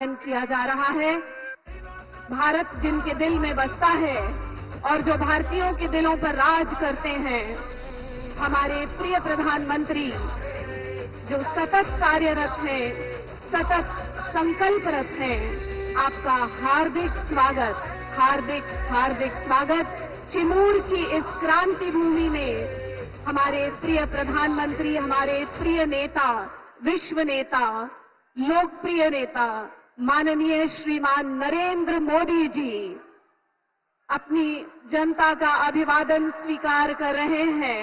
किया जा रहा है। भारत जिनके दिल में बसता है और जो भारतीयों के दिलों पर राज करते हैं, हमारे प्रिय प्रधानमंत्री जो सतत कार्यरत हैं, सतत संकल्परत हैं, आपका हार्दिक स्वागत, हार्दिक हार्दिक स्वागत। चिमूर की इस क्रांति भूमि में हमारे प्रिय प्रधानमंत्री, हमारे प्रिय नेता, विश्व नेता, लोकप्रिय नेता माननीय श्रीमान नरेंद्र मोदी जी अपनी जनता का अभिवादन स्वीकार कर रहे हैं।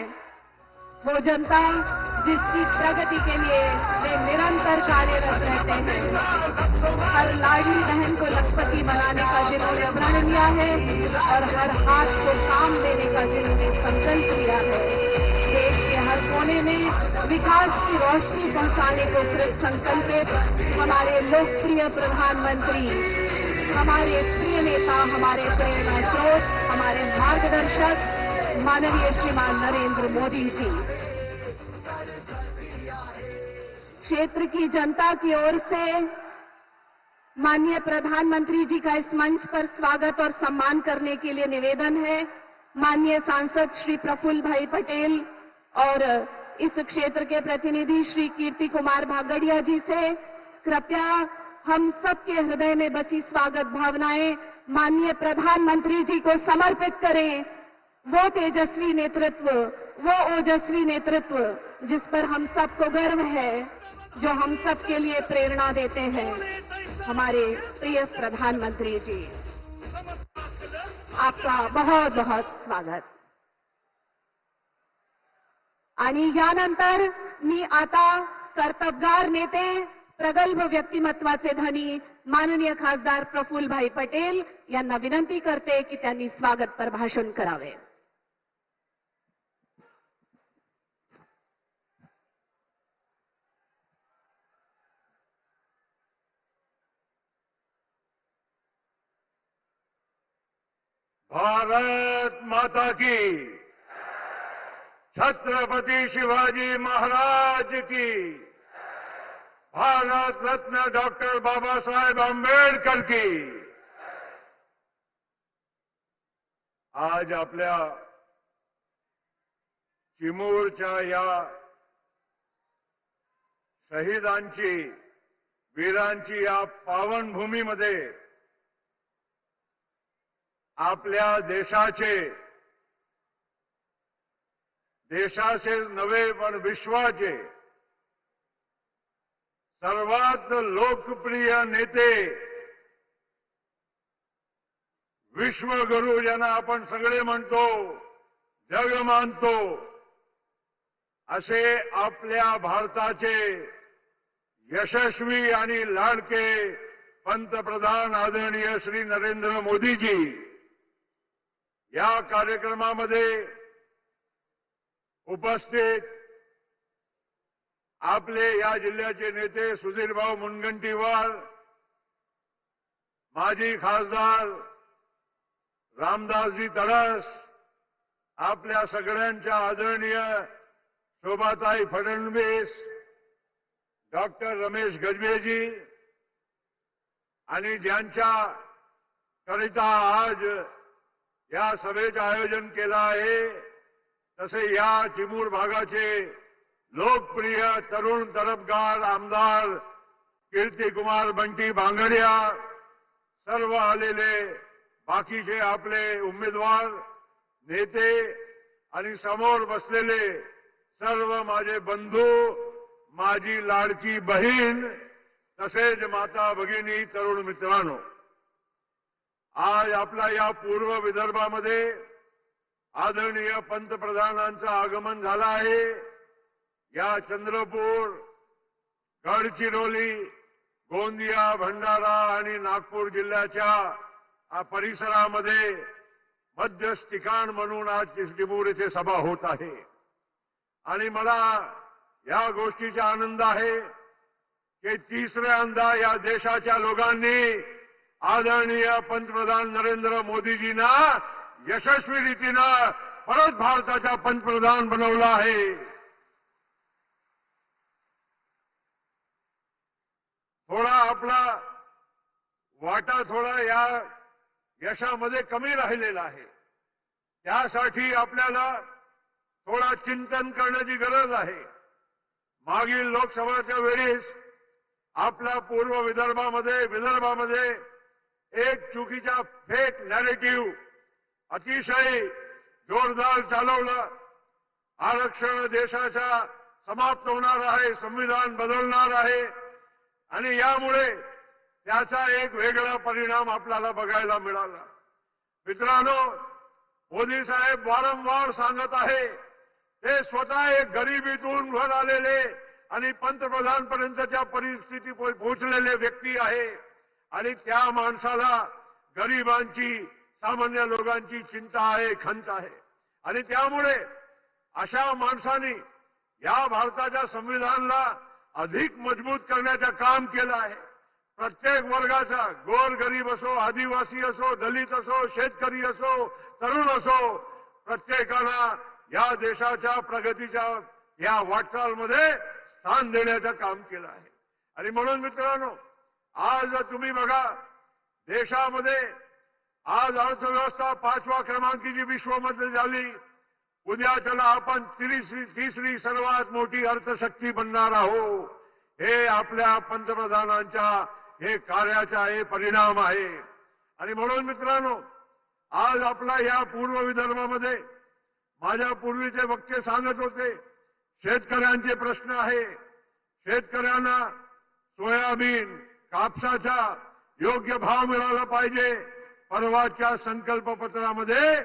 वो जनता जिसकी प्रगति के लिए वे निरंतर कार्यरत रहते हैं। हर लाडली बहन को लखपति बनाने का जिन्होंने प्रण लिया है और हर हाथ को काम देने का जिन्होंने संकल्प लिया है। देश के हर कोने में विकास की रोशनी पहुंचाने को कृत संकल्पित हमारे लोकप्रिय प्रधानमंत्री, हमारे प्रिय नेता, हमारे प्रेरणा स्रोत, हमारे मार्गदर्शक माननीय श्रीमान नरेंद्र मोदी जी। क्षेत्र की जनता की ओर से माननीय प्रधानमंत्री जी का इस मंच पर स्वागत और सम्मान करने के लिए निवेदन है। माननीय सांसद श्री प्रफुल्ल भाई पटेल और इस क्षेत्र के प्रतिनिधि श्री कीर्ति कुमार भागड़िया जी से कृपया हम सबके हृदय में बसी स्वागत भावनाएं माननीय प्रधानमंत्री जी को समर्पित करें। वो तेजस्वी नेतृत्व, वो ओजस्वी नेतृत्व जिस पर हम सबको गर्व है, जो हम सबके लिए प्रेरणा देते हैं, हमारे प्रिय प्रधानमंत्री जी, आपका बहुत बहुत स्वागत। आणि यानंतर मी आता कर्तबगार नेते, प्रगल्भ व्यक्तिमत्वाचे धनी माननीय खासदार प्रफुल्ल भाई पटेल यांना विनंती करते की त्यांनी स्वागतपर भाषण करावे। भारत माता की, छत्रपति शिवाजी महाराज की, भारत रत्न डॉक्टर बाबा साहेब आंबेडकर की। आज आपल्या चिमूरच्या या शहीदांची, वीरांची या पावनभूमीमध्ये आपल्या देशाचे नव्हे पण विश्वाचे सर्वात लोकप्रिय नेते, विश्वगुरू ज्यांना आपण सगळे म्हणतो, जग मानतो, असे आपल्या भारताचे यशस्वी आणि लाडके पंतप्रधान आदरणीय श्री नरेंद्र मोदीजी या कार्यक्रमामध्ये उपस्थित आपले या जिल्ह्याचे नेते सुधीरभाऊ मुनगंटीवार, माजी खासदार रामदासजी तडस, आपल्या सगळ्यांच्या आदरणीय शोभाताई फडणवीस, डॉक्टर रमेश गजबेजी आणि ज्यांच्या करिता आज या सभेचे आयोजन केलं आहे, तसे या चिमूर भागाचे लोकप्रिय तरुण तरफदार आमदार कीर्ती कुमार बंटी भांगडिया, सर्व आलेले बाकीचे आपले उमेदवार, नेते आणि समोर बसलेले सर्व माझे बंधू, माझी लाडकी बहीण, तसेच माता भगिनी, तरुण मित्रांनो, आज आपला या पूर्व विदर्भामध्ये आदरणीय पंतप्रधानांचं आगमन झालं आहे। या चंद्रपूर, गडचिरोली, गोंदिया, भंडारा आणि नागपूर जिल्ह्याच्या परिसरामध्ये मध्यस्थ ठिकाण म्हणून आज चिमूर येथे सभा होत आहे। आणि मला या गोष्टीचा आनंद आहे की तिसऱ्यांदा या देशाच्या लोकांनी आदरणीय पंतप्रधान नरेंद्र मोदीजींना यशस्वी रीतीनं परत भारताचा पंतप्रधान बनवला आहे। थोडा आपला वाटा थोडा या यशामध्ये कमी राहिलेला आहे. त्यासाठी आपल्याला थोडा चिंतन करण्याची गरज आहे. मागील लोकसभाच्या वेळेस आपला पूर्व विदर्भामध्ये एक चुकीचा फेक नॅरेटिव्ह अतिशय जोरदार चालवलं. आरक्षण देशाचा समाप्त होणार आहे, संविधान बदलणार आहे आणि यामुळे त्याचा एक वेगळा परिणाम आपल्याला बघायला मिळाला. मित्रांनो, मोदी साहेब वारंवार सांगत आहे ते स्वतः एक गरिबीतून वर आलेले आणि पंतप्रधानपर्यंतच्या परिस्थिती पोहोचलेले व्यक्ती आहे आणि त्या माणसाला गरिबांची, सामान्य लोकांची चिंता आहे, खंत आहे आणि त्यामुळे अशा माणसांनी या भारताच्या संविधानाला अधिक मजबूत करण्याचं काम केलं आहे. प्रत्येक वर्गाचा, गोरगरीब असो, आदिवासी असो, दलित असो, शेतकरी असो, तरुण असो, प्रत्येकाला या देशाच्या प्रगतीच्या या वाटचालमध्ये स्थान देण्याचं काम केलं आहे. आणि म्हणून मित्रांनो, आज तुम्ही बघा, देशामध्ये आज अर्थव्यवस्था 5व्या क्रमांकाची विश्वामध्ये झाली. उद्या त्याला आपण तिसरी सर्वात मोठी अर्थशक्ती बनणार आहोत. हे आपल्या पंतप्रधानांच्या हे कार्याचा हे परिणाम आहे. आणि म्हणून मित्रांनो, आज आपला या पूर्व विदर्भामध्ये माझ्या पूर्वीचे वक्ते सांगत होते, शेतकऱ्यांचे प्रश्न आहे. शेतकऱ्यांना सोयाबीन, कापसाचा योग्य भाव मिळाला पाहिजे. परवाच्या संकल्पपत्रामध्ये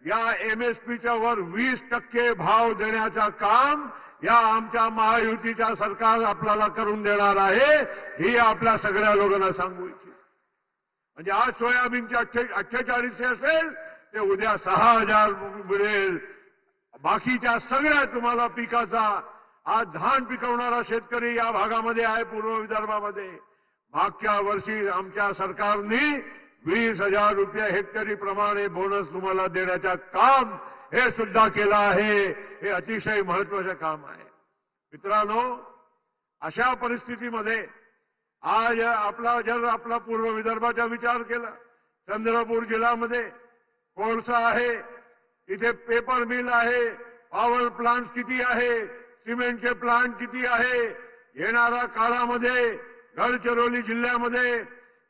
या एमएसपीच्या वर 20% भाव देण्याचं काम या आमच्या महायुतीच्या सरकार आपल्याला करून देणार आहे. ही आपल्या सगळ्या लोकांना सांगू इच्छितो. म्हणजे आज सोयाबीनचे 4800 असेल ते उद्या 6000 मिळेल. बाकीच्या सगळ्या तुम्हाला पिकाचा, आज धान पिकवणारा शेतकरी या भागामध्ये आहे, पूर्व विदर्भामध्ये. मागच्या वर्षी आमच्या सरकारने 20,000 रुपये हेक्टरी प्रमाणे बोनस तुम्हाला देण्याचं काम हे सुद्धा केलं आहे. हे अतिशय महत्वाचं काम आहे. मित्रांनो, अशा परिस्थितीमध्ये आज आपला पूर्व विदर्भाचा विचार केला, चंद्रपूर जिल्ह्यामध्ये कोळसा आहे, इथे पेपर मिल आहे, पॉवर प्लांट किती आहे, सिमेंटचे प्लांट किती आहे. येणाऱ्या काळामध्ये गडचिरोली जिल्ह्यामध्ये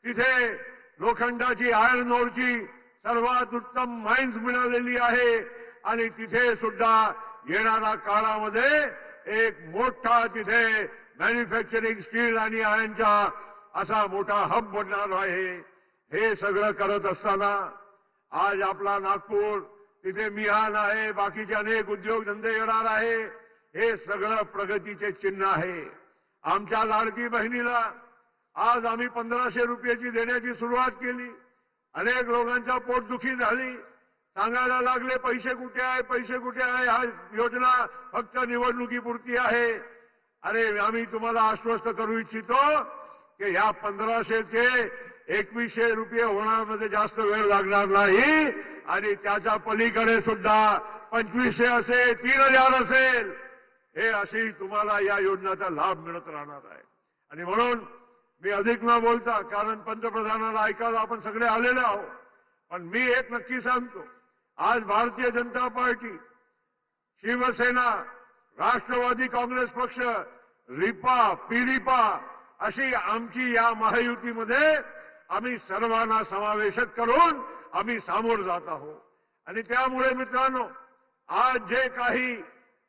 तिथे लोखंडाची, आयर्न ओरची सर्वात उत्तम माइन्स मिळालेली आहे आणि तिथे सुद्धा येणाऱ्या काळामध्ये एक मोठा तिथे मॅन्युफॅक्चरिंग स्टील आणि आयर्नचा असा मोठा हब बनणार आहे. हे सगळं करत असताना आज आपला नागपूर, तिथे मिहान आहे, बाकीचे अनेक उद्योगधंदे येणार आहे. हे सगळं प्रगतीचे चिन्ह आहे. आमच्या लाडकी बहिणीला आज आम्ही 1500 रुपयाची देण्याची सुरुवात केली. अनेक लोकांच्या पोटदुखी झाली, सांगायला लागले पैसे कुठे आहे, पैसे कुठे आहे. हा योजना फक्त निवडणुकीपुरती आहे. अरे, आम्ही तुम्हाला आश्वस्त करू इच्छितो की या 1500 ते 2100 रुपये होण्यामध्ये जास्त वेळ लागणार नाही आणि त्याच्या पलीकडे सुद्धा 2500 असेल, 3000 असेल, हे अशी तुम्हाला या योजनेचा लाभ मिळत राहणार आहे. आणि म्हणून मी अधिक न बोलता, कारण पंतप्रधानाला ऐकायला आपण सगळे आलेले आहोत, पण मी एक नक्की सांगतो, आज भारतीय जनता पार्टी, शिवसेना, राष्ट्रवादी काँग्रेस पक्ष, रिपा, पिरिपा अशी आमची या महायुतीमध्ये आम्ही सर्वांना समावेशक करून आम्ही सामोर जात आहोत. आणि त्यामुळे मित्रांनो, आज जे काही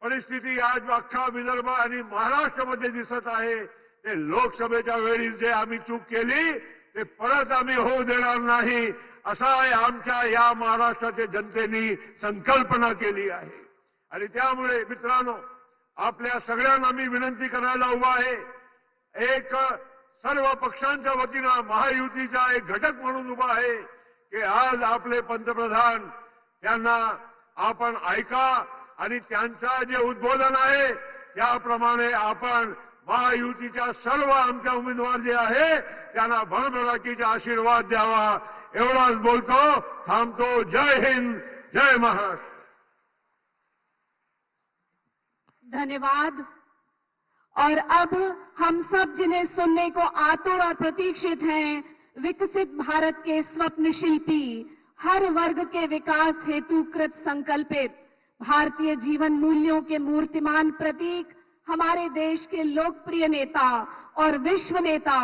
परिस्थिती आज अख्खा विदर्भ आणि महाराष्ट्रामध्ये दिसत आहे, ते लोकसभेच्या वेळी जे आम्ही चूक केली ते परत आम्ही होऊ देणार नाही, असा आमच्या या महाराष्ट्राच्या जनतेने संकल्पना केली आहे. आणि त्यामुळे मित्रांनो, आपल्या सगळ्यांना मी विनंती करायला उभा आहे, एक सर्व पक्षांच्या वतीनं महायुतीचा एक घटक म्हणून उभा आहे की आज आपले पंतप्रधान, त्यांना आपण ऐका आणि त्यांचा जे उद्बोधन आहे त्याप्रमाणे आपण महायुतीच्या सर्व आमच्या उमेदवार जे आहे त्यांना भरभराटीचा आशीर्वाद द्यावा. एवढाच बोलतो, थांबतो. जय हिंद, जय महाराष्ट्र. धन्यवाद. और अब हम सब जिन्हें सुनने को आतुर और प्रतीक्षित हैं, विकसित भारत के स्वप्न शिल्पी, हर वर्ग के विकास हेतु कृत संकल्पित, भारतीय जीवन मूल्यों के मूर्तिमान प्रतीक, हमारे देश के लोकप्रिय नेता और विश्व नेता,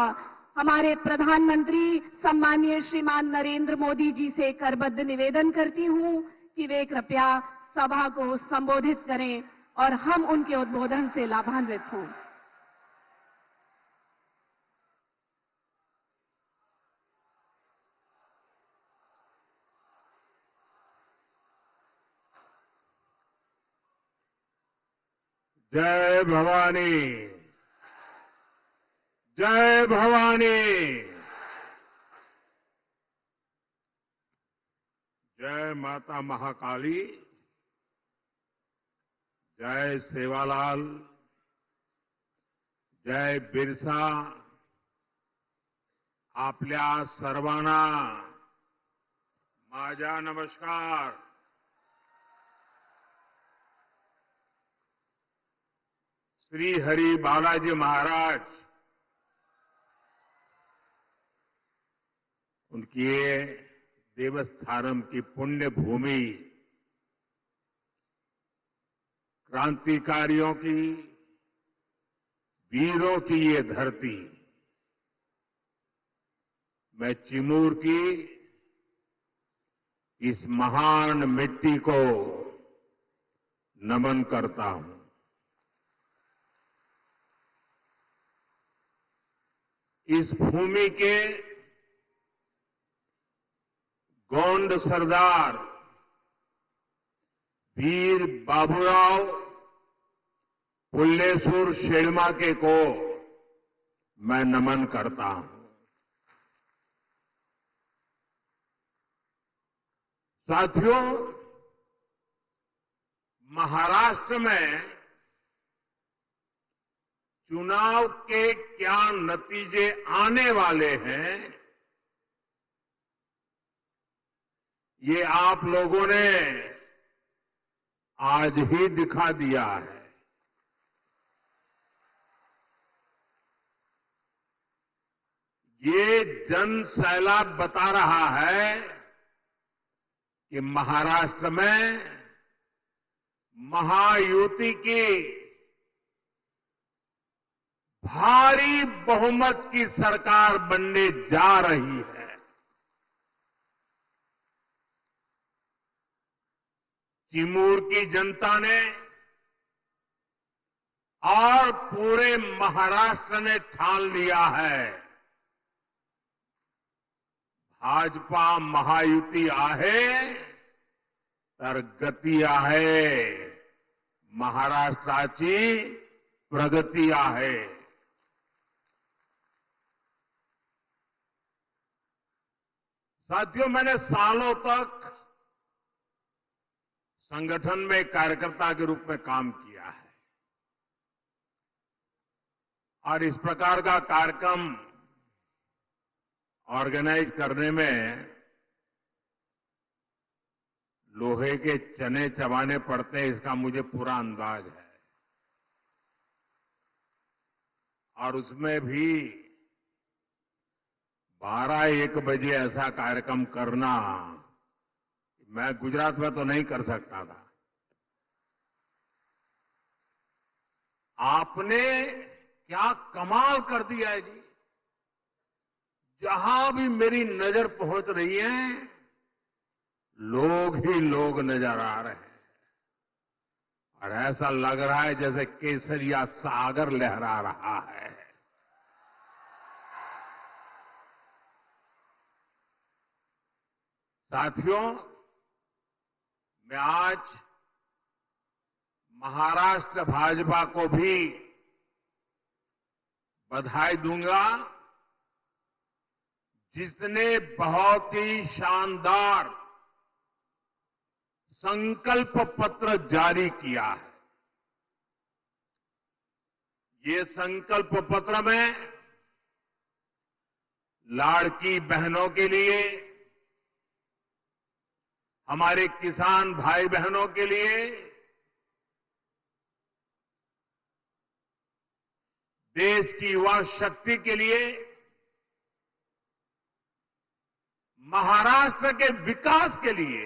हमारे प्रधानमंत्री सम्मानीय श्रीमान नरेंद्र मोदी जी से करबद्ध निवेदन करती हूं कि वे कृपया सभा को संबोधित करें और हम उनके उद्बोधन से लाभान्वित हों। जय भवानी, जय भवानी, जय माता महाकाली, जय सेवालाल, जय बिरसा, आपल्या सर्वांना माझा नमस्कार। श्री हरि बालाजी महाराज उनकी ये देवस्थानम की पुण्य भूमि, क्रांतिकारियों की, वीरों की ये धरती, मैं चिमूर की इस महान मिट्टी को नमन करता हूं। इस भूमि के गोंड सरदार वीर बाबूराव पुल्लेसूर शेड़माके को मैं नमन करता हूं। साथियों, महाराष्ट्र में चुनाव के क्या नतीजे आने वाले हैं, ये आप लोगों ने आज ही दिखा दिया है। ये जन सैलाब बता रहा है कि महाराष्ट्र में महायुति की भारी बहुमत की सरकार बनने जा रही है। चिमूर की जनता ने और पूरे महाराष्ट्र ने ठान लिया है, भाजपा महायुती आहे तर गती आहे, महाराष्ट्राची प्रगती आहे। साथियों, मैंने सालों तक संगठन में कार्यकर्ता के रूप में काम किया है और इस प्रकार का कार्यक्रम ऑर्गेनाइज करने में लोहे के चने चबाने पड़ते हैं, इसका मुझे पूरा अंदाज है। और उसमें भी 12-1 बजे ऐसा कार्यक्रम करना, मैं गुजरात में तो नहीं कर सकता था। आपने क्या कमाल कर दिया है जी। जहां भी मेरी नजर पहुंच रही है, लोग ही लोग नजर आ रहे हैं और ऐसा लग रहा है जैसे केसरिया सागर लहरा रहा है। साथियों, मैं आज महाराष्ट्र भाजपा को भी बधाई दूंगा, जिसने बहुत ही शानदार संकल्प पत्र जारी किया है। ये संकल्प पत्र में लाड़की बहनों के लिए, हमारे किसान भाई बहनों के लिए, देश की युवा शक्ति के लिए महाराष्ट्र के विकास के लिए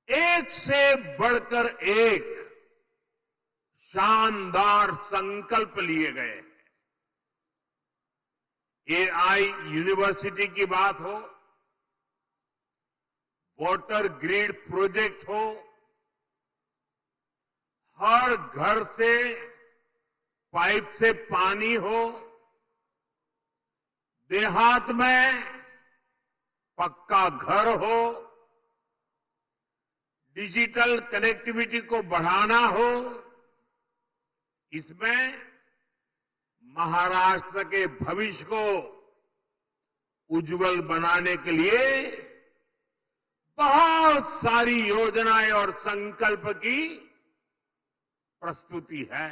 एक से बढ़कर एक शानदार संकल्प लिए गए हैं। एआई यूनिवर्सिटी की बात हो, वाटर ग्रिड प्रोजेक्ट हो, हर घर से पाइप से पानी हो, देहात में पक्का घर हो, डिजिटल कनेक्टिविटी को बढ़ाना हो, इसमें महाराष्ट्र के भविष्य को उज्जवल बनाने के लिए बहुत सारी योजनाएं और संकल्प की प्रस्तुति है।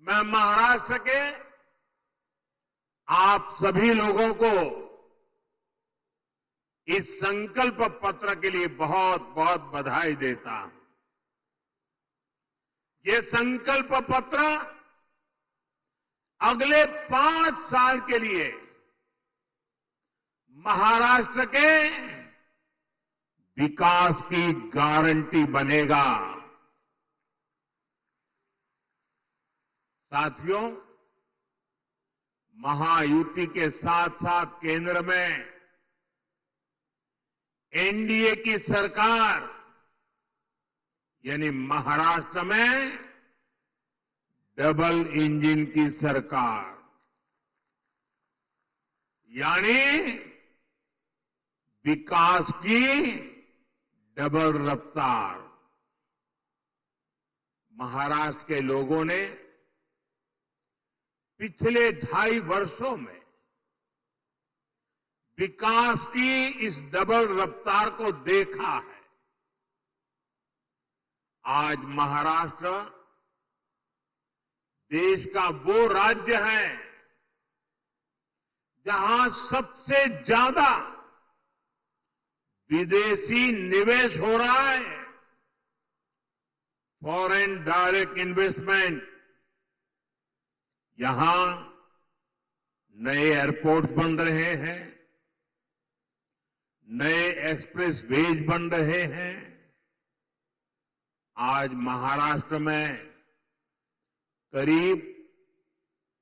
मैं महाराष्ट्र के आप सभी लोगों को इस संकल्प पत्र के लिए बहुत बहुत बधाई देता हूं। ये संकल्प पत्र अगले 5 साल के लिए महाराष्ट्र के विकास की गारंटी बनेगा। साथियों, महायुति के साथ साथ केंद्र में एनडीए की सरकार यानी महाराष्ट्र में डबल इंजन की सरकार यानी विकास की डबल रफ्तार। महाराष्ट्र के लोगों ने पिछले 2.5 वर्षों में विकास की इस डबल रफ्तार को देखा है। आज महाराष्ट्र देश का वो राज्य है जहां सबसे ज्यादा विदेशी निवेश हो रहा है। फॉरेन डायरेक्ट इन्वेस्टमेंट, यहां नए एयरपोर्ट बन रहे हैं, नए एक्सप्रेस वेज बन रहे हैं। आज महाराष्ट्र में करीब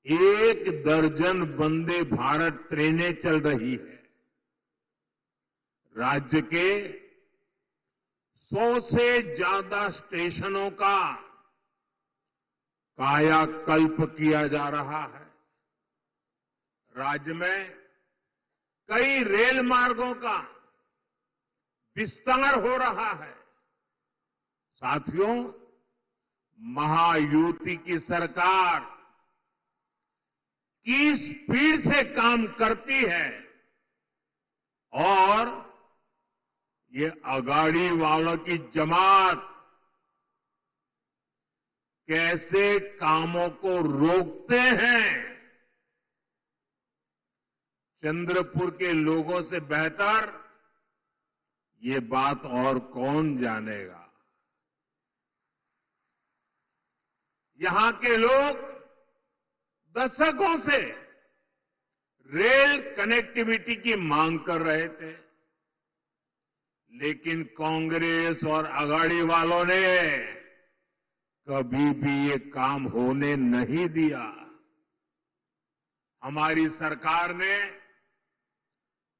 1 दर्जन वंदे भारत ट्रेनें चल रही है। राज्य के 100 से ज्यादा स्टेशनों का कायाकल्प किया जा रहा है। राज्य में कई रेल मार्गों का विस्तार हो रहा है। साथियों, महायुति की सरकार किस स्पीड से काम करती है और ये अगाड़ी वालों की जमात कैसे कामों को रोकते हैं, चंद्रपुर के लोगों से बेहतर ये बात और कौन जानेगा। यहां के लोग दशकों से रेल कनेक्टिविटी की मांग कर रहे थे, लेकिन कांग्रेस और अगाड़ी वालों ने कभी भी ये काम होने नहीं दिया। हमारी सरकार ने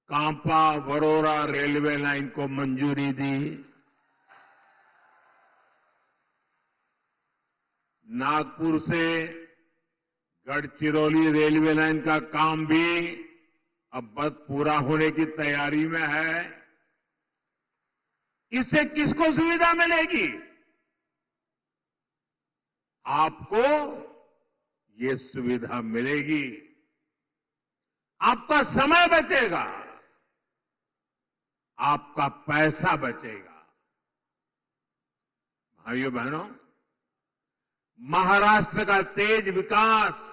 कांपा वरोरा रेलवे लाइन को मंजूरी दी। नागपुर से गढ़चिरौली रेलवे लाइन का काम भी अब बस पूरा होने की तैयारी में है। इससे किसको सुविधा मिलेगी? आपको ये सुविधा मिलेगी, आपका समय बचेगा, आपका पैसा बचेगा। भाइयों बहनों, महाराष्ट्र का तेज विकास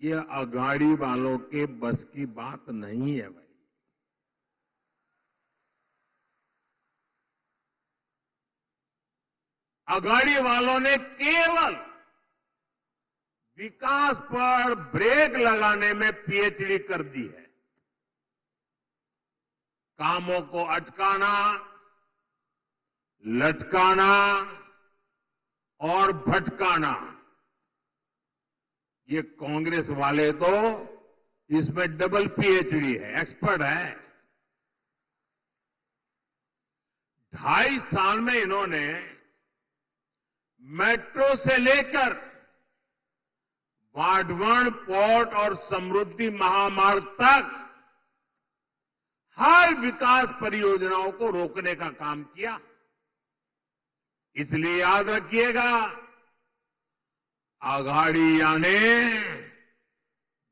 ये अगाड़ी वालों के बस की बात नहीं है भाई। अगाड़ी वालों ने केवल विकास पर ब्रेक लगाने में पीएचडी कर दी है। कामों को अटकाना, लटकाना और भटकाना, ये कांग्रेस वाले तो इसमें डबल पीएचडी है, एक्सपर्ट है। 2.5 साल में इन्होंने मेट्रो से लेकर वाडवण पोर्ट और समृद्धि महामार्ग तक हर विकास परियोजनाओं को रोकने का काम किया। इसलिए याद रखिएगा, आघाड़ी यानी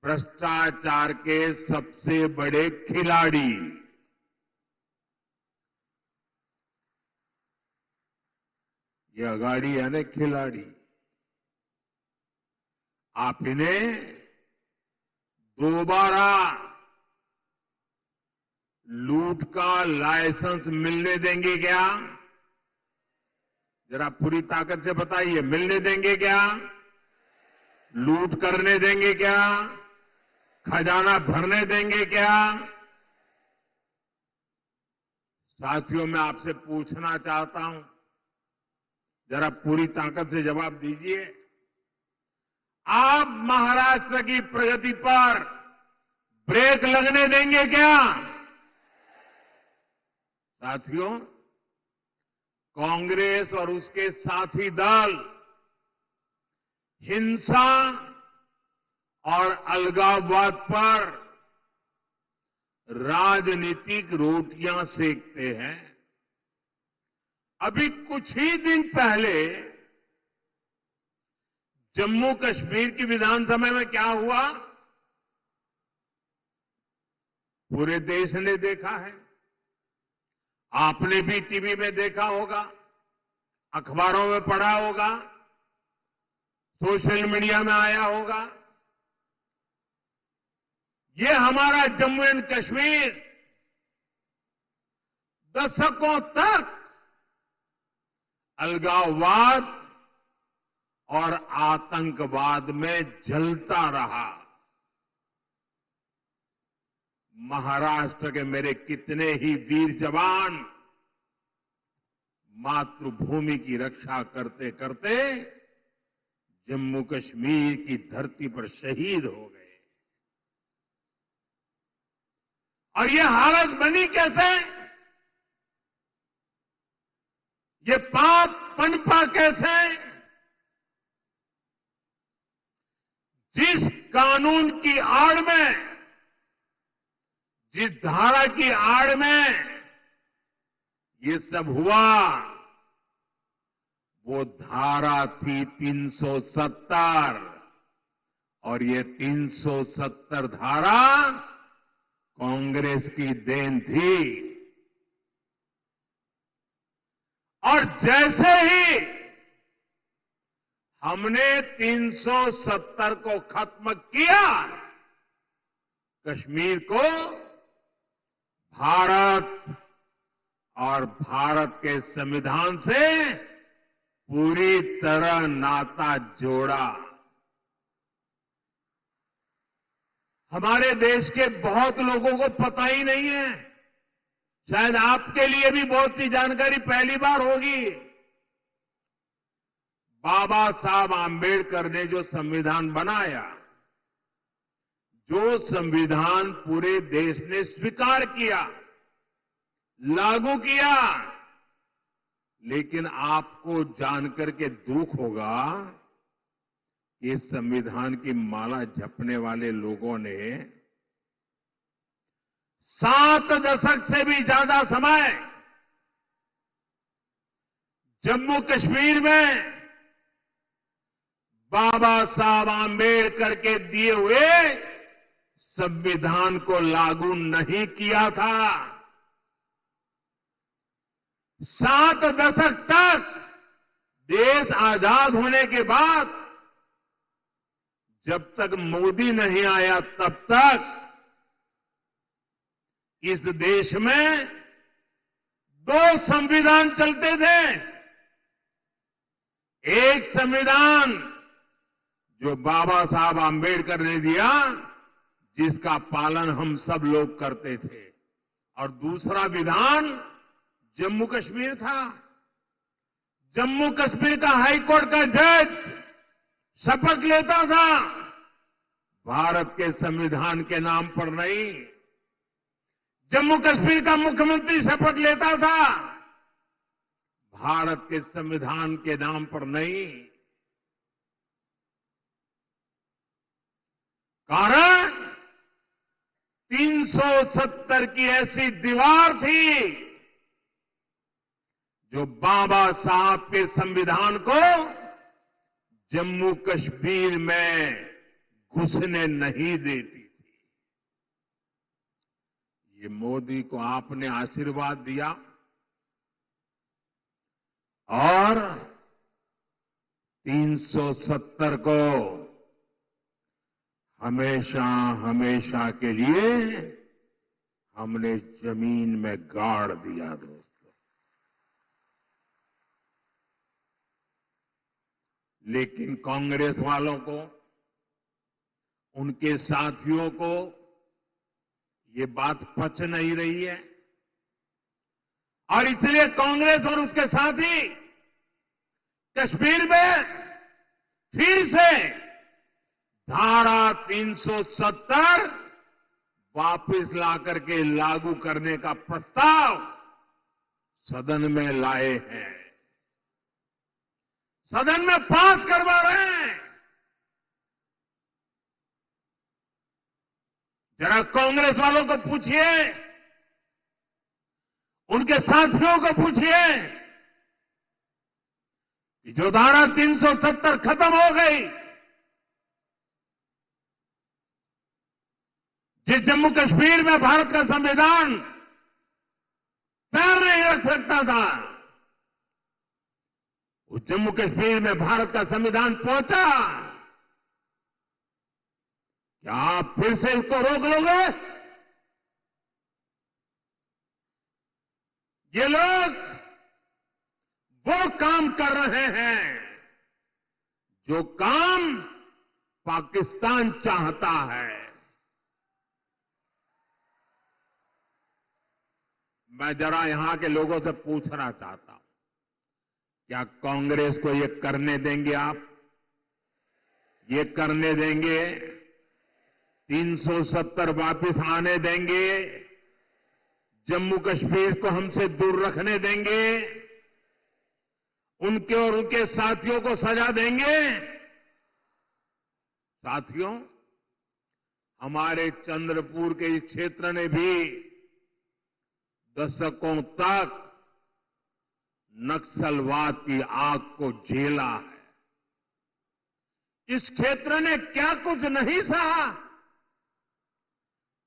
भ्रष्टाचार के सबसे बड़े खिलाड़ी। ये आघाड़ी यानी खिलाड़ी। आप इन्हें दोबारा लूट का लाइसेंस मिलने देंगे क्या? जरा पूरी ताकत से बताइए, मिलने देंगे क्या? लूट करने देंगे क्या? खजाना भरने देंगे क्या? साथियों, मैं आपसे पूछना चाहता हूं, जरा पूरी ताकत से जवाब दीजिए। आप महाराष्ट्र की प्रगति पर ब्रेक लगने देंगे क्या? साथियों, कांग्रेस और उसके साथी दल हिंसा और अलगाववाद पर राजनीतिक रोटियां सेकते हैं। अभी कुछ ही दिन पहले जम्मू कश्मीर की विधानसभा में क्या हुआ, पूरे देश ने देखा है। आपने भी टीवी में देखा होगा, अखबारों में पढ़ा होगा, सोशल मीडिया में आया होगा। ये हमारा जम्मू एंड कश्मीर दशकों तक अलगाववाद और आतंकवाद में जलता रहा। महाराष्ट्र के मेरे कितने ही वीर जवान मातृभूमि की रक्षा करते करते जम्मू कश्मीर की धरती पर शहीद हो गए। और ये हालत बनी कैसे? ये पाप पनपा कैसे? जिस कानून की आड़ में, जिस धारा की आड़ में ये सब हुआ, वो धारा थी 370, और ये 370 धारा कांग्रेस की देन थी। और जैसे ही हमने 370 को खत्म किया, कश्मीर को भारत और भारत के संविधान से पूरी तरह नाता जोड़ा। हमारे देश के बहुत लोगों को पता ही नहीं है, शायद आपके लिए भी बहुत सी जानकारी पहली बार होगी। बाबा साहब आंबेडकर ने जो संविधान बनाया, जो संविधान पूरे देश ने स्वीकार किया, लागू किया, लेकिन आपको जानकर के दुख होगा, इस संविधान की माला जपने वाले लोगों ने 7 दशक से भी ज्यादा समय जम्मू कश्मीर में बाबा साहब आंबेडकर के दिए हुए संविधान को लागू नहीं किया था। 7 दशक तक देश आजाद होने के बाद जब तक मोदी नहीं आया, तब तक इस देश में 2 संविधान चलते थे। एक संविधान जो बाबा साहब आम्बेडकर ने दिया, जिसका पालन हम सब लोग करते थे। और दूसरा विधान जम्मू कश्मीर था। जम्मू कश्मीर का हाईकोर्ट का जज शपथ लेता था भारत के संविधान के नाम पर नहीं। जम्मू कश्मीर का मुख्यमंत्री शपथ लेता था भारत के संविधान के नाम पर नहीं। कारण 370 की ऐसी दीवार थी जो बाबा साहब के संविधान को जम्मू कश्मीर में घुसने नहीं देती थी। ये मोदी को आपने आशीर्वाद दिया और 370 को हमेशा हमेशा के लिए हमने जमीन में गाड़ दिया। दोस्तों, लेकिन कांग्रेस वालों को, उनके साथियों को ये बात पच नहीं रही है और इसलिए कांग्रेस और उसके साथी कश्मीर में फिर से धारा 370 वापस लाकर के लागू करने का प्रस्ताव सदन में लाए हैं, सदन में पास करवा रहे हैं। जरा कांग्रेस वालों को पूछिए, उनके साथियों को पूछिए कि जो धारा 370 खत्म हो गई, जिस जम्मू कश्मीर में भारत का संविधान पैर नहीं रख सकता था, उस जम्मू कश्मीर में भारत का संविधान पहुंचा। क्या आप फिर से इसको रोक लोगे? ये लोग वो काम कर रहे हैं जो काम पाकिस्तान चाहता है। मैं जरा यहां के लोगों से पूछना चाहता हूं, क्या कांग्रेस को ये करने देंगे आप? ये करने देंगे? 370 वापस आने देंगे? जम्मू कश्मीर को हमसे दूर रखने देंगे? उनके और उनके साथियों को सजा देंगे? साथियों, हमारे चंद्रपुर के इस क्षेत्र ने भी दशकों तक नक्सलवाद की आग को झेला है। इस क्षेत्र ने क्या कुछ नहीं सहा।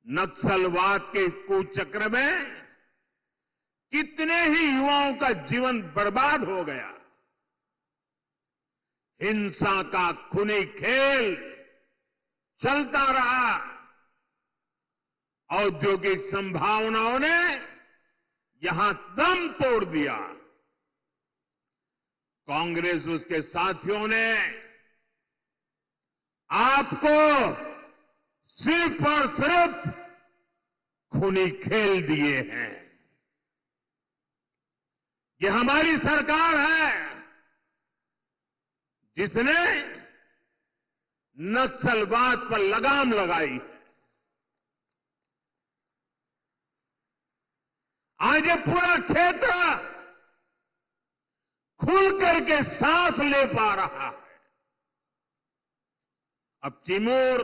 नक्सलवाद के कुचक्र में कितने ही युवाओं का जीवन बर्बाद हो गया। हिंसा का खूनी खेल चलता रहा। औद्योगिक संभावनाओं ने यहां दम तोड़ दिया। कांग्रेस उसके साथियों ने आपको सिर्फ और सिर्फ खूनी खेल दिए हैं। ये हमारी सरकार है जिसने नक्सलवाद पर लगाम लगाई है। आज ये पूरा क्षेत्र खुल करके सांस ले पा रहा है। अब चिमूर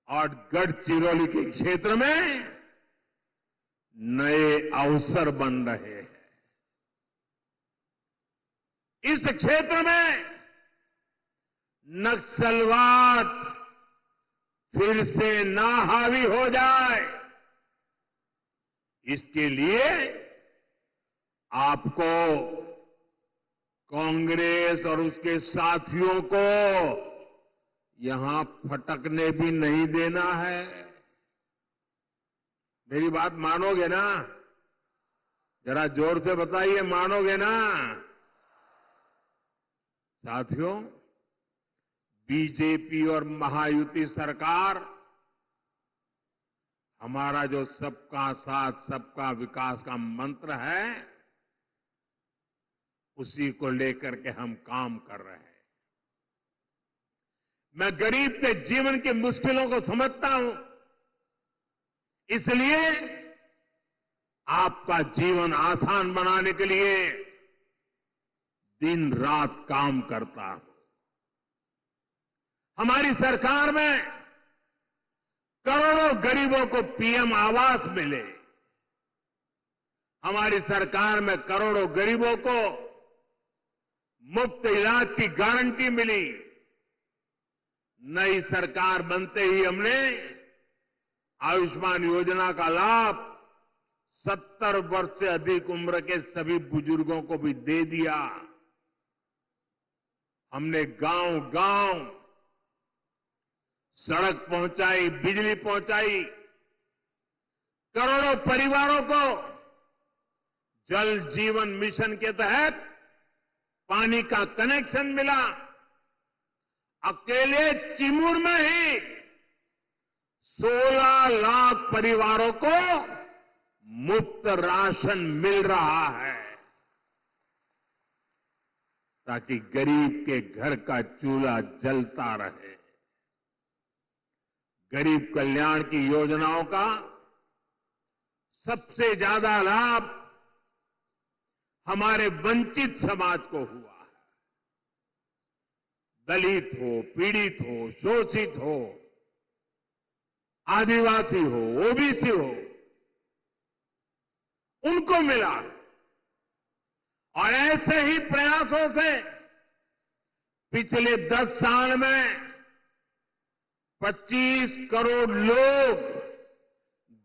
और गढ़चिरौली के क्षेत्र में नए अवसर बन रहे हैं। इस क्षेत्र में नक्सलवाद फिर से ना हावी हो जाए, इसके लिए आपको कांग्रेस और उसके साथियों को यहां फटकने भी नहीं देना है। मेरी बात मानोगे ना? जरा जोर से बताइए, मानोगे ना? साथियों, बीजेपी और महायुति सरकार हमारा जो सबका साथ सबका विकास का मंत्र है, उसी को लेकर के हम काम कर रहे हैं। मैं गरीब के जीवन की मुश्किलों को समझता हूं, इसलिए आपका जीवन आसान बनाने के लिए दिन रात काम करता हूं। हमारी सरकार में करोड़ों गरीबों को पीएम आवास मिले। हमारी सरकार में करोड़ों गरीबों को मुफ्त इलाज की गारंटी मिली। नई सरकार बनते ही हमने आयुष्मान योजना का लाभ 70 वर्ष से अधिक उम्र के सभी बुजुर्गों को भी दे दिया। हमने गांव-गांव सड़क पहुंचाई, बिजली पहुंचाई, करोड़ों परिवारों को जल जीवन मिशन के तहत पानी का कनेक्शन मिला। अकेले चिमूर में ही 16 लाख परिवारों को मुफ्त राशन मिल रहा है, ताकि गरीब के घर का चूल्हा जलता रहे। गरीब कल्याण की योजनाओं का सबसे ज्यादा लाभ हमारे वंचित समाज को हुआ है। दलित हो, पीड़ित हो, शोषित हो, आदिवासी हो, ओबीसी हो, उनको मिला। और ऐसे ही प्रयासों से पिछले 10 साल में 25 करोड़ लोग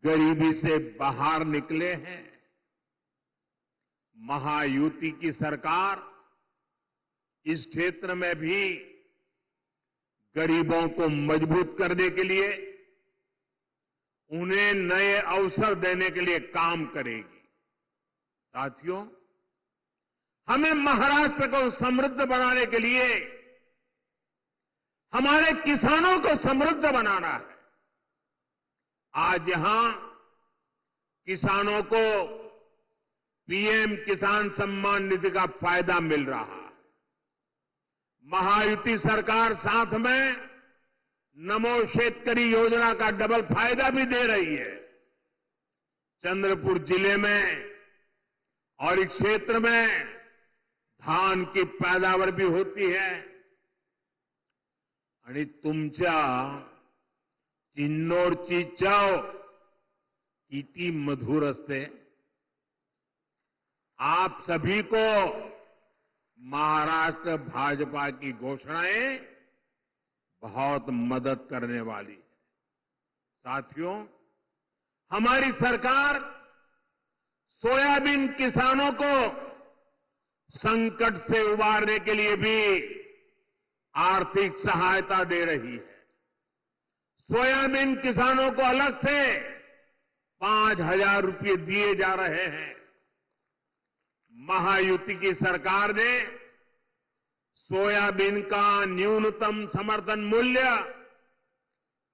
गरीबी से बाहर निकले हैं। महायुति की सरकार इस क्षेत्र में भी गरीबों को मजबूत करने के लिए, उन्हें नए अवसर देने के लिए काम करेगी। साथियों, हमें महाराष्ट्र को समृद्ध बनाने के लिए हमारे किसानों को समृद्ध बनाना है। आज यहां किसानों को पीएम किसान सम्मान निधि का फायदा मिल रहा है। महायुति सरकार साथ में नमो शेतकरी योजना का डबल फायदा भी दे रही है। चंद्रपुर जिले में और इस क्षेत्र में धान की पैदावार भी होती है। आणि तुमच्या चिन्नोरची चव किती मधुर असते। आप सभी को महाराष्ट्र भाजपा की घोषणाएं बहुत मदद करने वाली है। साथियों, हमारी सरकार सोयाबीन किसानों को संकट से उबारने के लिए भी आर्थिक सहायता दे रही है। सोयाबीन किसानों को अलग से 5,000 रुपये दिए जा रहे हैं। महायुति की सरकार ने सोयाबीन का न्यूनतम समर्थन मूल्य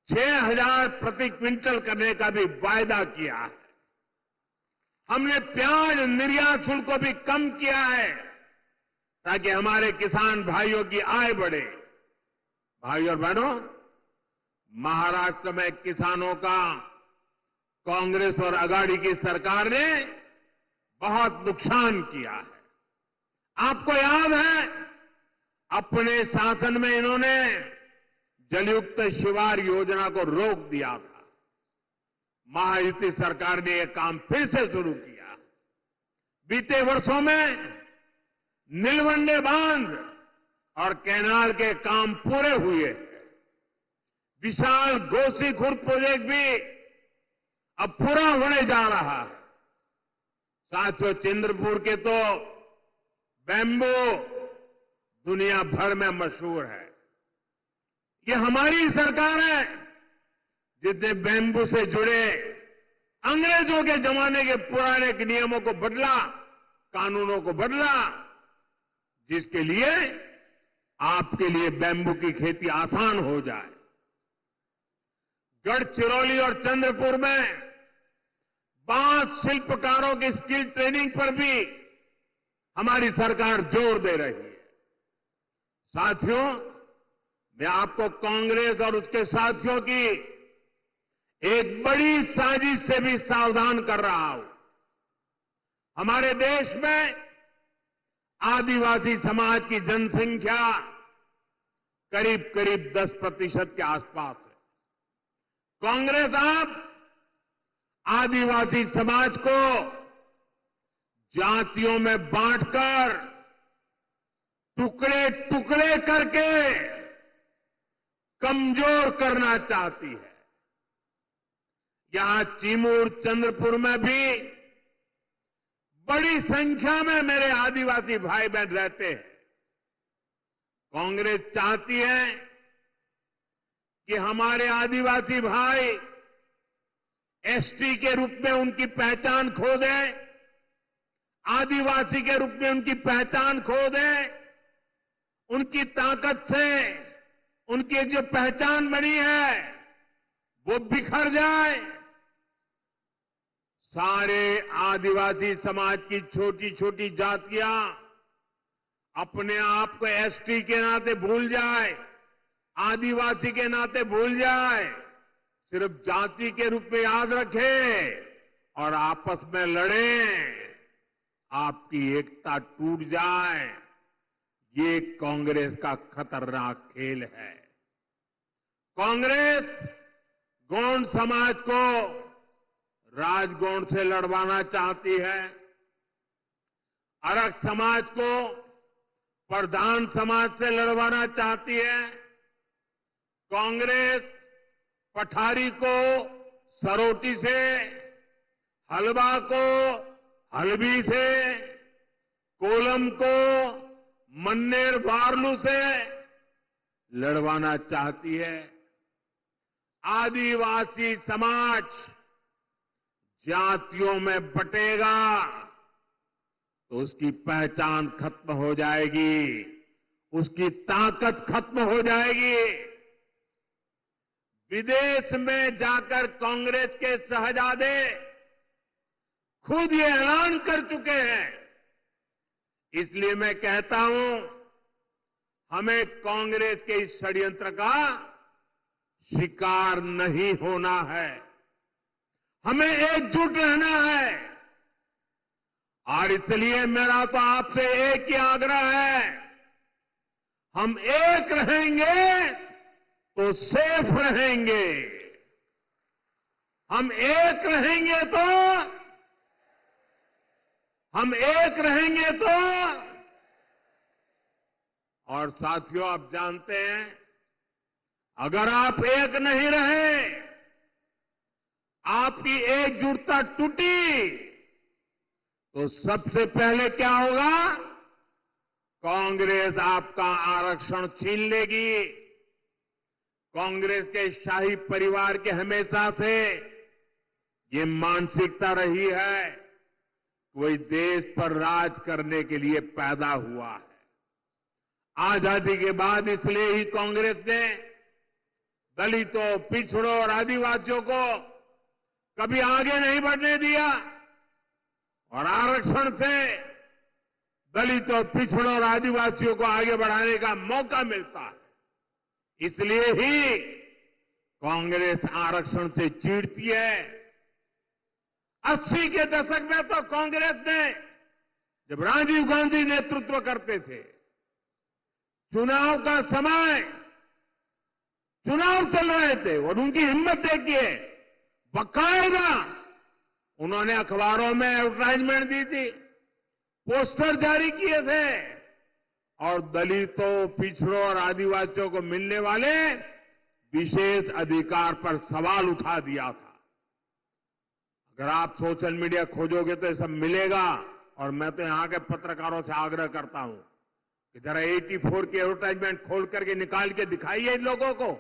6,000 प्रति क्विंटल करने का भी वायदा किया है। हमने प्याज निर्यात शुल्क को भी कम किया है, ताकि हमारे किसान भाइयों की आय बढ़े। भाइयों और बहनों, महाराष्ट्र में किसानों का कांग्रेस और अघाड़ी की सरकार ने बहुत नुकसान किया है। आपको याद है, अपने शासन में इन्होंने जलयुक्त शिवार योजना को रोक दिया था। महायुति सरकार ने यह काम फिर से शुरू किया। बीते वर्षों में नीलवंडे बांध और कैनाल के काम पूरे हुए। विशाल गोसीखुर्द प्रोजेक्ट भी अब पूरा होने जा रहा है। साथियों, चंद्रपुर के तो बैम्बू दुनिया भर में मशहूर है। ये हमारी सरकार है जिसने बैम्बू से जुड़े अंग्रेजों के जमाने के पुराने नियमों को बदला, कानूनों को बदला, जिसके लिए आपके लिए बैम्बू की खेती आसान हो जाए। गढ़चिरौली और चंद्रपुर में बांस शिल्पकारों की स्किल ट्रेनिंग पर भी हमारी सरकार जोर दे रही है। साथियों, मैं आपको कांग्रेस और उसके साथियों की एक बड़ी साजिश से भी सावधान कर रहा हूं। हमारे देश में आदिवासी समाज की जनसंख्या करीब करीब 10% के आसपास है। कांग्रेस आप आदिवासी समाज को जातियों में बांटकर टुकड़े टुकड़े करके कमजोर करना चाहती है। यहां चिमूर चंद्रपुर में भी बड़ी संख्या में मेरे आदिवासी भाई बहन रहते हैं। कांग्रेस चाहती है कि हमारे आदिवासी भाई एसटी के रूप में उनकी पहचान खो दें, आदिवासी के रूप में उनकी पहचान खो दें, उनकी ताकत से उनकी जो पहचान बनी है वो बिखर जाए। सारे आदिवासी समाज की छोटी छोटी जातियां अपने आप को एसटी के नाते भूल जाए, आदिवासी के नाते भूल जाए, सिर्फ जाति के रूप में याद रखें और आपस में लड़ें, आपकी एकता टूट जाए। ये कांग्रेस का खतरनाक खेल है। कांग्रेस गोंड समाज को राजगोंड से लड़वाना चाहती है, अरग समाज को प्रधान समाज से लड़वाना चाहती है, कांग्रेस पठारी को सरोटी से, हलवा को हलबी से, कोलम को मन्नेर वारलू से लड़वाना चाहती है। आदिवासी समाज जातियों में बटेगा तो उसकी पहचान खत्म हो जाएगी, उसकी ताकत खत्म हो जाएगी। विदेश में जाकर कांग्रेस के शहजादे खुद ये ऐलान कर चुके हैं। इसलिए मैं कहता हूं, हमें कांग्रेस के इस षड्यंत्र का शिकार नहीं होना है, हमें एकजुट रहना है। और इसलिए मेरा तो आपसे एक ही आग्रह है, हम एक रहेंगे तो सेफ रहेंगे, हम एक रहेंगे तो और साथियों, आप जानते हैं, अगर आप एक नहीं रहे, आपकी एकजुटता टूटी, तो सबसे पहले क्या होगा? कांग्रेस आपका आरक्षण छीन लेगी। कांग्रेस के शाही परिवार के हमेशा से ये मानसिकता रही है, कोई देश पर राज करने के लिए पैदा हुआ है। आजादी के बाद इसलिए ही कांग्रेस ने दलितों, पिछड़ों और आदिवासियों को कभी आगे नहीं बढ़ने दिया और आरक्षण से दलितों, पिछड़ों और आदिवासियों को आगे बढ़ाने का मौका मिलता है। इसलिए ही कांग्रेस आरक्षण से चिढ़ती है। 80 के दशक में तो कांग्रेस ने, जब राजीव गांधी नेतृत्व करते थे, चुनाव का समय, चुनाव चल रहे थे और उनकी हिम्मत देखिए, बाकायदा उन्होंने अखबारों में एडवर्टाइजमेंट दी थी, पोस्टर जारी किए थे और दलितों, पिछड़ों और आदिवासियों को मिलने वाले विशेष अधिकार पर सवाल उठा दिया था। अगर आप सोशल मीडिया खोजोगे तो ये सब मिलेगा। और मैं तो यहां के पत्रकारों से आग्रह करता हूं कि जरा 84 की एडवर्टाइजमेंट खोल करके निकाल के दिखाइए इन लोगों को,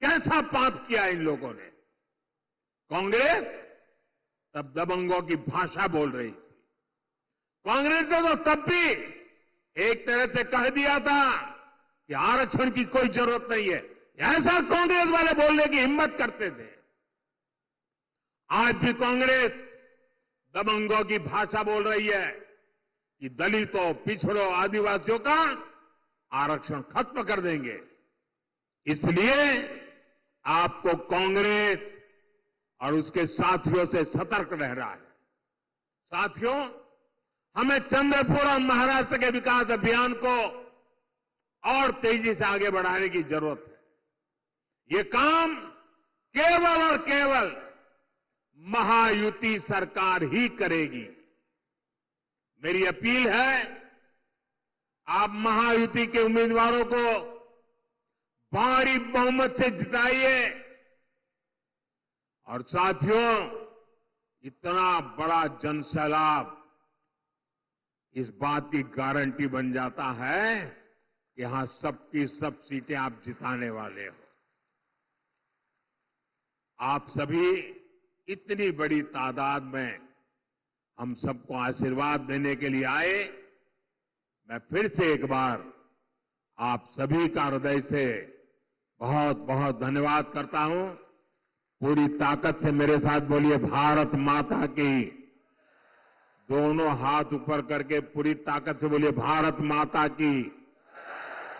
कैसा पाप किया इन लोगों ने। कांग्रेस तब दबंगों की भाषा बोल रही थी। कांग्रेस ने तो तब भी एक तरह से कह दिया था कि आरक्षण की कोई जरूरत नहीं है, ऐसा कांग्रेस वाले बोलने की हिम्मत करते थे। आज भी कांग्रेस दबंगों की भाषा बोल रही है कि दलितों, पिछड़ों, आदिवासियों का आरक्षण खत्म कर देंगे। इसलिए आपको कांग्रेस और उसके साथियों से सतर्क रहना है। साथियों, हमें चंद्रपुर और महाराष्ट्र के विकास अभियान को और तेजी से आगे बढ़ाने की जरूरत है। ये काम केवल और केवल महायुति सरकार ही करेगी। मेरी अपील है, आप महायुति के उम्मीदवारों को भारी बहुमत से जिताइए। और साथियों, इतना बड़ा जनसैलाब इस बात की गारंटी बन जाता है कि यहां सबकी सब सीटें आप जिताने वाले हो। आप सभी इतनी बड़ी तादाद में हम सबको आशीर्वाद देने के लिए आए। मैं फिर से एक बार आप सभी का हृदय से बहुत बहुत धन्यवाद करता हूं। पूरी ताकत से मेरे साथ बोलिए, भारत माता की। दोनों हाथ ऊपर करके पूरी ताकत से बोलिए, भारत माता की,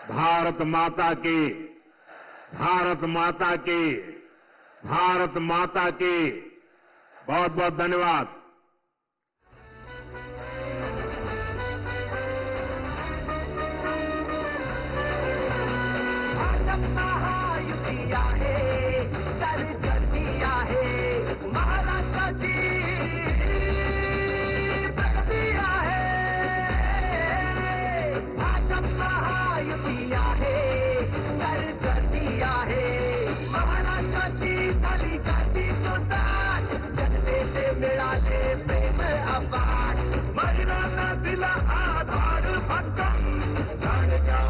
भारत माता की, भारत माता की, भारत माता की। बहुत बहुत धन्यवाद।